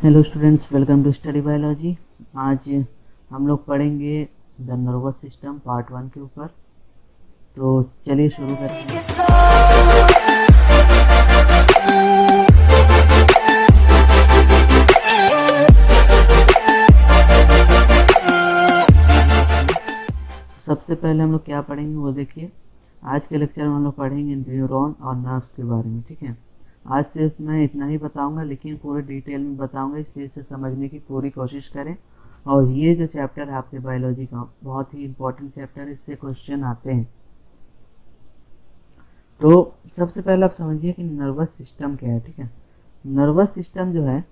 Hello students, welcome to study biology. आज हम लोग पढ़ेंगे द नर्वस सिस्टम पार्ट 1 के ऊपर। तो चलिए शुरू करते हैं। सबसे पहले हम लोग क्या पढ़ेंगे वो देखिए। आज के लेक्चर में हम लोग पढ़ेंगे न्यूरॉन और नर्व्स के बारे में। ठीक है, आज सिर्फ मैं इतना ही बताऊंगा, लेकिन पूरे डिटेल में बताऊंगा, इसलिए इसे समझने की पूरी कोशिश करें। और ये जो चैप्टर है आपके बायोलॉजी का बहुत ही इंपॉर्टेंट चैप्टर है, इससे क्वेश्चन आते हैं। तो सबसे पहले आप समझिए कि नर्वस सिस्टम क्या है। ठीक है, नर्वस सिस्टम जो है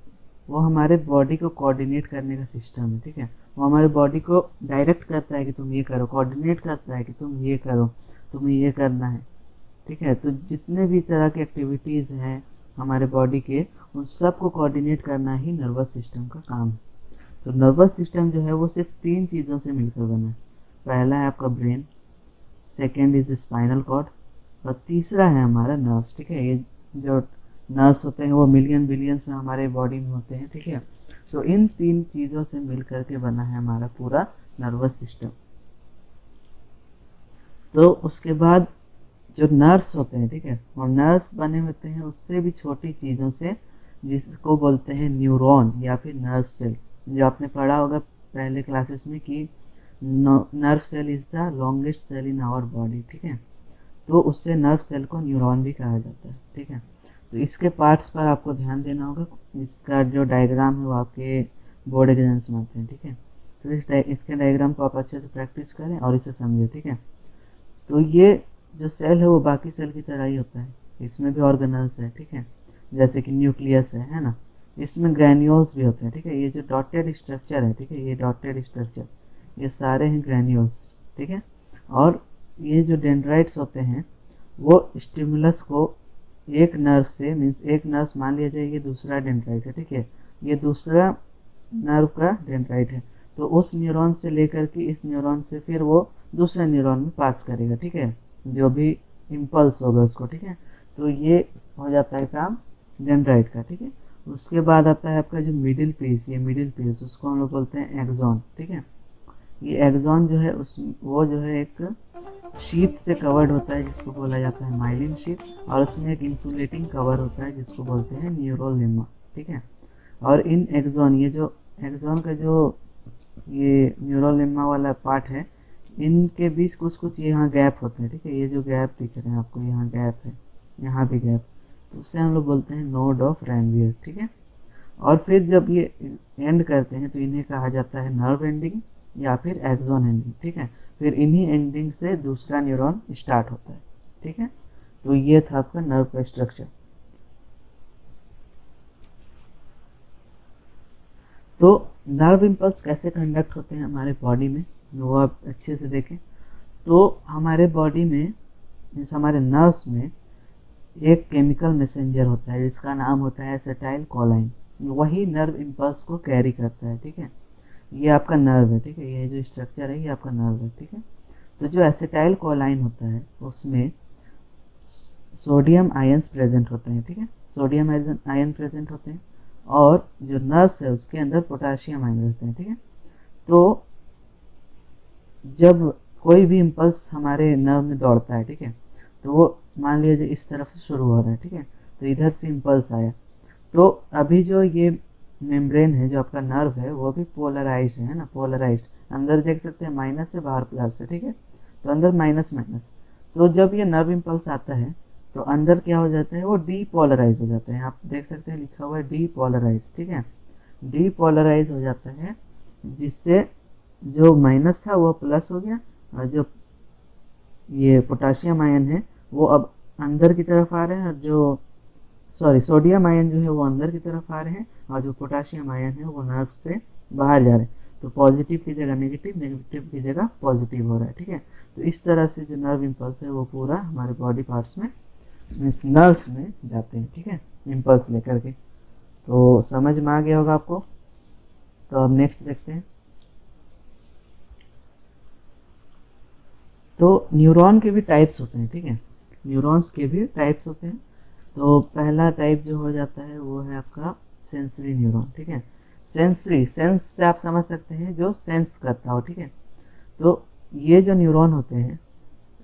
वो हमारे बॉडी को कोऑर्डिनेट करने का सिस्टम है। ठीक है, वो हमारे बॉडी को डायरेक्ट करता है कि तुम ये करो, कोऑर्डिनेट करता है कि तुम ये करो, तुम्हें ये करना है। ठीक है, तो जितने भी तरह के एक्टिविटीज़ हैं हमारे बॉडी के, उन सब को कोऑर्डिनेट करना ही नर्वस सिस्टम का काम है। तो नर्वस सिस्टम जो है वो सिर्फ 3 चीज़ों से मिलकर बना है। पहला है आपका brain, second is spinal cord, और तीसरा है हमारा नर्व्स। ठीक है, ये जो नर्व्स होते हैं वो मिलियन बिलियंस में हमारे बॉडी में होते हैं। ठीक है, तो इन 3 चीज़ों से मिल करके बना है हमारा पूरा नर्वस सिस्टम। तो उसके बाद जो नर्व्स होते हैं, ठीक है, और नर्व्स बने होते हैं उससे भी छोटी चीज़ों से, जिसको बोलते हैं न्यूरॉन या फिर नर्व सेल। जो आपने पढ़ा होगा पहले क्लासेस में कि nerve cell is the longest cell in our body. ठीक है, तो उससे नर्व सेल को न्यूरॉन भी कहा जाता है। ठीक है, तो इसके पार्ट्स पर आपको ध्यान देना होगा। इसका जो डायग्राम है वो आपके बोर्ड एग्जाम्स में आते हैं। ठीक है, तो इसके डायग्राम को आप अच्छे से प्रैक्टिस करें और इसे समझें। ठीक है, तो ये जो सेल है वो बाकी सेल की तरह ही होता है, इसमें भी ऑर्गेनल्स है। ठीक है, जैसे कि न्यूक्लियस है ना, इसमें ग्रैन्यूल्स भी होते हैं। ठीक है, ये जो डॉटेड स्ट्रक्चर है, ठीक है, ये डॉटेड स्ट्रक्चर, ये सारे हैं ग्रैन्यूल्स। ठीक है, और ये जो डेंड्राइट्स होते हैं वो स्टिमुलस को एक नर्व से, मीन्स एक नर्व मान लिया जाए ये दूसरा डेंड्राइट है। ठीक है, ये दूसरा नर्व का डेंड्राइट है, तो उस न्यूरॉन से लेकर के इस न्यूरॉन से फिर वो दूसरे न्यूरॉन में पास करेगा। ठीक है, जो भी इम्पल्स होगा उसको। ठीक है, तो ये हो जाता है काम डेंड्राइट का। ठीक है, उसके बाद आता है आपका जो मिडिल पीस, ये मिडिल पीस उसको हम लोग बोलते हैं एक्सॉन। ठीक है, ये एक्सॉन जो है उस वो जो है एक शीट से कवर्ड होता है जिसको बोला जाता है माइलिन शीट, और उसमें एक इंसुलेटिंग कवर होता है जिसको बोलते हैं न्यूरोलेमा। ठीक है, और इन एक्सॉन, ये जो एक्सॉन का जो ये न्यूरोलेमा वाला पार्ट है, इनके बीच कुछ कुछ यहाँ गैप होते हैं। ठीक है, ये जो गैप दिख रहे हैं आपको, यहाँ गैप है, यहाँ भी गैप, तो उसे हम लोग बोलते हैं नोड ऑफ रैनवियर। ठीक है, और फिर जब ये एंड करते हैं तो इन्हें कहा जाता है नर्व एंडिंग या फिर एक्सॉन एंडिंग। ठीक है, फिर इन्हीं एंडिंग से दूसरा न्यूरॉन स्टार्ट होता है। ठीक है, तो ये था आपका नर्व का स्ट्रक्चर। तो नर्व इम्पल्स कैसे कंडक्ट होते हैं हमारे बॉडी में, वो आप अच्छे से देखें। तो हमारे बॉडी में, मीन्स हमारे नर्व्स में एक केमिकल मैसेंजर होता है जिसका नाम होता है एसिटाइल कोलाइन। वही नर्व इम्पल्स को कैरी करता है। ठीक है, ये आपका नर्व है। ठीक है, ये जो स्ट्रक्चर है ये आपका नर्व है। ठीक है, तो जो एसिटाइल कोलाइन होता है उसमें सोडियम आयंस प्रेजेंट होते हैं। ठीक है, सोडियम आयन प्रेजेंट होते हैं, और जो नर्व्स है उसके अंदर पोटाशियम आयन रहते हैं। ठीक है, तो जब कोई भी इम्पल्स हमारे नर्व में दौड़ता है, ठीक है, तो वो मान लीजिए इस तरफ से शुरू हो रहा है। ठीक है, तो इधर से इम्पल्स आया, तो अभी जो ये मेम्ब्रेन है जो आपका नर्व है वो भी पोलराइज्ड है ना, पोलराइज्ड। अंदर देख सकते हैं माइनस है, बाहर प्लस है। ठीक है, तो अंदर माइनस माइनस, तो जब ये नर्व इम्पल्स आता है तो अंदर क्या हो जाता है, वो डीपोलराइज हो जाता है। आप देख सकते हैं लिखा हुआ है डीपोलराइज। ठीक है, डीपोलराइज हो जाता है, जिससे जो माइनस था वो प्लस हो गया, और जो ये पोटाशियम आयन है वो अब अंदर की तरफ आ रहे हैं, और जो सोडियम आयन जो है वो अंदर की तरफ आ रहे हैं, और जो पोटाशियम आयन है वो नर्व से बाहर जा रहे हैं। तो पॉजिटिव की जगह नेगेटिव, नेगेटिव की जगह पॉजिटिव हो रहा है। ठीक है, तो इस तरह से जो नर्व इम्पल्स है वो पूरा हमारे बॉडी पार्ट्स में, इस नर्व्स में जाते हैं। ठीक है, इम्पल्स लेकर के। तो समझ में आ गया होगा आपको। तो अब नेक्स्ट देखते हैं। तो न्यूरॉन के भी टाइप्स होते हैं। ठीक है, न्यूरॉन्स के भी टाइप्स होते हैं। तो पहला टाइप जो हो जाता है वो है आपका सेंसरी न्यूरॉन, ठीक है। सेंसरी, सेंस से आप समझ सकते हैं जो सेंस करता हो, ठीक है। तो ये जो न्यूरॉन होते हैं,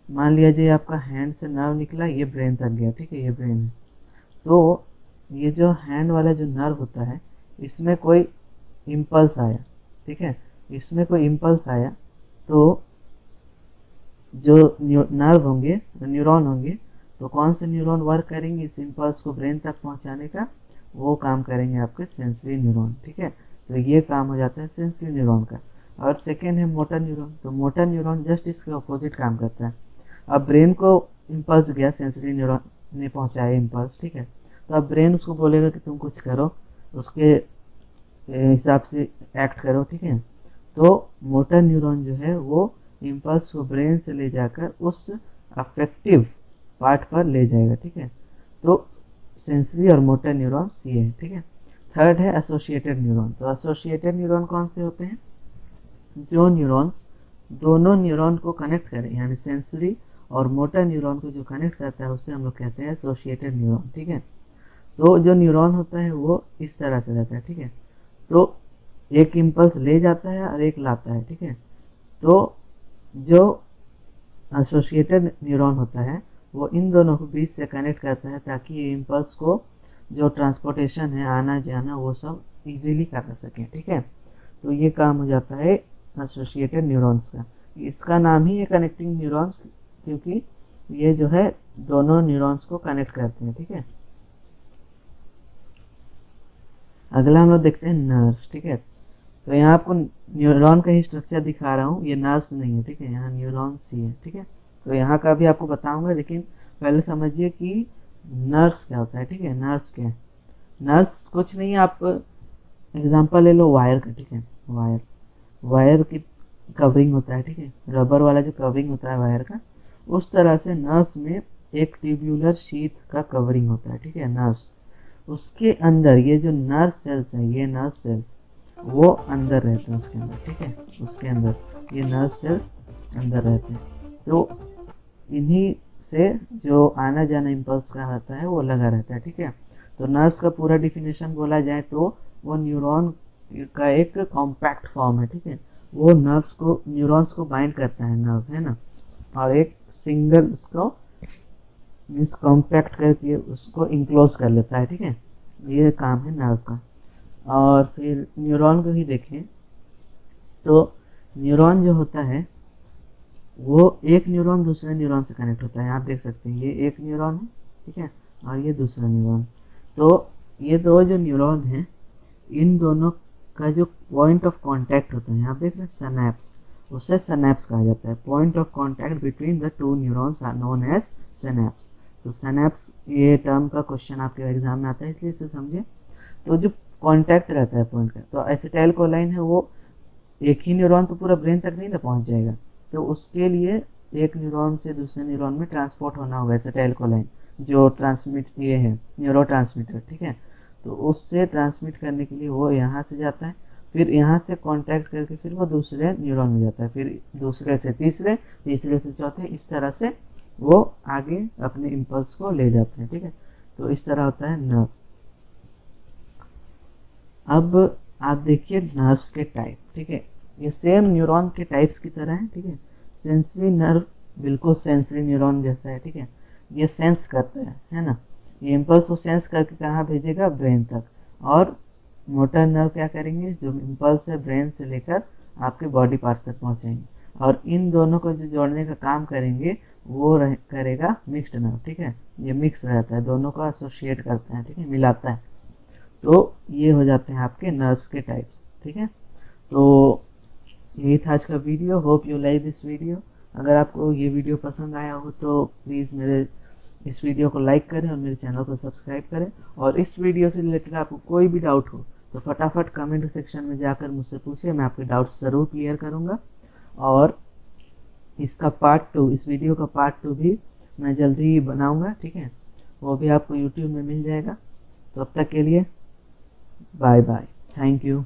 मान लिया जाए आपका हैंड से नर्व निकला, ये ब्रेन तक गया, ठीक है, ये ब्रेन है। तो ये जो हैंड वाला जो नर्व होता है, इसमें कोई इम्पल्स आया, ठीक है, इसमें कोई इम्पल्स आया तो जो नर्व होंगे, न्यूरॉन होंगे, तो कौन से न्यूरॉन वर्क करेंगे इस इम्पल्स को ब्रेन तक पहुंचाने का, वो काम करेंगे आपके सेंसरी न्यूरॉन, ठीक है। तो ये काम हो जाता है सेंसरी न्यूरॉन का। और सेकेंड है मोटर न्यूरॉन। तो मोटर न्यूरॉन जस्ट इसके अपोजिट काम करता है। अब ब्रेन को इम्पल्स गया, सेंसरी न्यूरॉन ने पहुंचाया इम्पल्स, ठीक है। तो अब ब्रेन उसको बोलेगा कि तुम कुछ करो, उसके हिसाब से एक्ट करो, ठीक है। तो मोटर न्यूरॉन जो है वो इम्पल्स को ब्रेन से ले जाकर उस अफेक्टिव पार्ट पर ले जाएगा, ठीक है। तो सेंसरी और मोटर न्यूरॉन ये है, ठीक है। थर्ड है एसोसिएटेड न्यूरॉन। तो एसोसिएटेड न्यूरॉन कौन से होते हैं? जो न्यूरॉन्स दोनों न्यूरॉन को कनेक्ट करें, यानी सेंसरी और मोटर न्यूरॉन को जो कनेक्ट करता है उसे हम लोग कहते हैं एसोसिएटेड न्यूरॉन, ठीक है। तो जो न्यूरॉन होता है वो इस तरह से रहता है, ठीक है। तो एक इम्पल्स ले जाता है और एक लाता है, ठीक है। तो जो एसोसिएटेड न्यूरॉन होता है वो इन दोनों को बीच से कनेक्ट करता है ताकि ये इम्पल्स को जो ट्रांसपोर्टेशन है, आना जाना, वो सब इजीली कर सकें, ठीक है। तो ये काम हो जाता है एसोसिएटेड न्यूरॉन्स का। इसका नाम ही है कनेक्टिंग न्यूरॉन्स, क्योंकि ये जो है दोनों न्यूरॉन्स को कनेक्ट करते हैं, ठीक है। अगला हम लोग देखते हैं नर्व्स, ठीक है। तो यहाँ आपको न्यूरॉन का ही स्ट्रक्चर दिखा रहा हूँ, ये नर्व्स नहीं है, ठीक है, यहाँ न्यूरॉन्स ही है, ठीक है। तो यहाँ का भी आपको बताऊंगा, लेकिन पहले समझिए कि नर्व्स क्या होता है, ठीक है। नर्व्स क्या है? नर्व्स कुछ नहीं है, आप एग्जांपल ले लो वायर का, ठीक है। वायर की कवरिंग होता है, ठीक है, रबर वाला जो कवरिंग होता है वायर का, उस तरह से नर्व्स में एक ट्यूब्यूलर शीथ का कवरिंग होता है, ठीक है, नर्व्स। उसके अंदर ये जो नर्व सेल्स हैं, ये नर्व सेल्स वो अंदर रहते हैं उसके अंदर, ठीक है। उसके अंदर ये नर्व सेल्स अंदर रहते हैं। तो इन्हीं से जो आना जाना इम्पल्स का होता है वो लगा रहता है, ठीक है। तो नर्व्स का पूरा डिफिनेशन बोला जाए तो वो न्यूरॉन का एक कॉम्पैक्ट फॉर्म है, ठीक है। वो नर्व्स को, न्यूरॉन्स को बाइंड करता है, नर्व है ना, और एक सिंगल उसको मीन्स कॉम्पैक्ट करके उसको इंक्लोज कर लेता है, ठीक है। ये काम है नर्व का। और फिर न्यूरॉन को ही देखें तो न्यूरॉन जो होता है वो एक न्यूरॉन दूसरे न्यूरॉन से कनेक्ट होता है। आप देख सकते हैं ये एक न्यूरॉन है, ठीक है, और ये दूसरा न्यूरॉन। तो ये दो जो न्यूरॉन है, इन दोनों का जो पॉइंट ऑफ कांटेक्ट होता है, आप देख रहे हैं सिनैप्स, उसे सिनैप्स कहा जाता है। Point of contact between the two neurons are known as synapse. तो सिनैप्स ये टर्म का क्वेश्चन आपके एग्जाम में आता है, इसलिए इसे समझे। तो जो कांटेक्ट रहता है पॉइंट का, तो एसिटाइलकोलाइन है, वो एक ही न्यूरॉन तो पूरा ब्रेन तक नहीं ना पहुंच जाएगा, तो उसके लिए एक न्यूरॉन से दूसरे न्यूरॉन में ट्रांसपोर्ट होना होगा एसिटाइलकोलाइन, जो ट्रांसमिट ये है न्यूरो ट्रांसमीटर, ठीक है। तो उससे ट्रांसमिट करने के लिए वो यहाँ से जाता है, फिर यहाँ से कांटेक्ट करके फिर वो दूसरे न्यूरॉन में जाता है, फिर दूसरे से तीसरे, तीसरे से चौथे, इस तरह से वो आगे अपने इम्पल्स को ले जाते हैं, ठीक है। तो इस तरह होता है नर्व। अब आप देखिए नर्व्स के टाइप, ठीक है। ये सेम न्यूरॉन के टाइप्स की तरह है, ठीक है। सेंसरी नर्व बिल्कुल सेंसरी न्यूरॉन जैसा है, ठीक है। ये सेंस करता है ना, ये इम्पल्स को सेंस करके कहाँ भेजेगा? ब्रेन तक। और मोटर नर्व क्या करेंगे? जो इम्पल्स है ब्रेन से लेकर आपके बॉडी पार्ट्स तक पहुँचाएंगे, और इन दोनों को जो जोड़ने का काम करेंगे वो करेगा मिक्स्ड नर्व, ठीक है। ये मिक्स रहता है, दोनों को एसोसिएट करता है, ठीक है, मिलाता है। तो ये हो जाते हैं आपके नर्व्स के टाइप्स, ठीक है। तो यही था आज का video. Hope you like this video. अगर आपको ये वीडियो पसंद आया हो तो प्लीज़ मेरे इस वीडियो को लाइक करें और मेरे चैनल को सब्सक्राइब करें। और इस वीडियो से रिलेटेड आपको कोई भी डाउट हो तो फटाफट कमेंट सेक्शन में जाकर मुझसे पूछिए, मैं आपके डाउट्स ज़रूर क्लियर करूँगा। और इसका पार्ट 2, इस वीडियो का पार्ट 2 भी मैं जल्दी ही बनाऊँगा, ठीक है। वो भी आपको यूट्यूब में मिल जाएगा। तो अब तक के लिए बाय बाय, थैंक यू।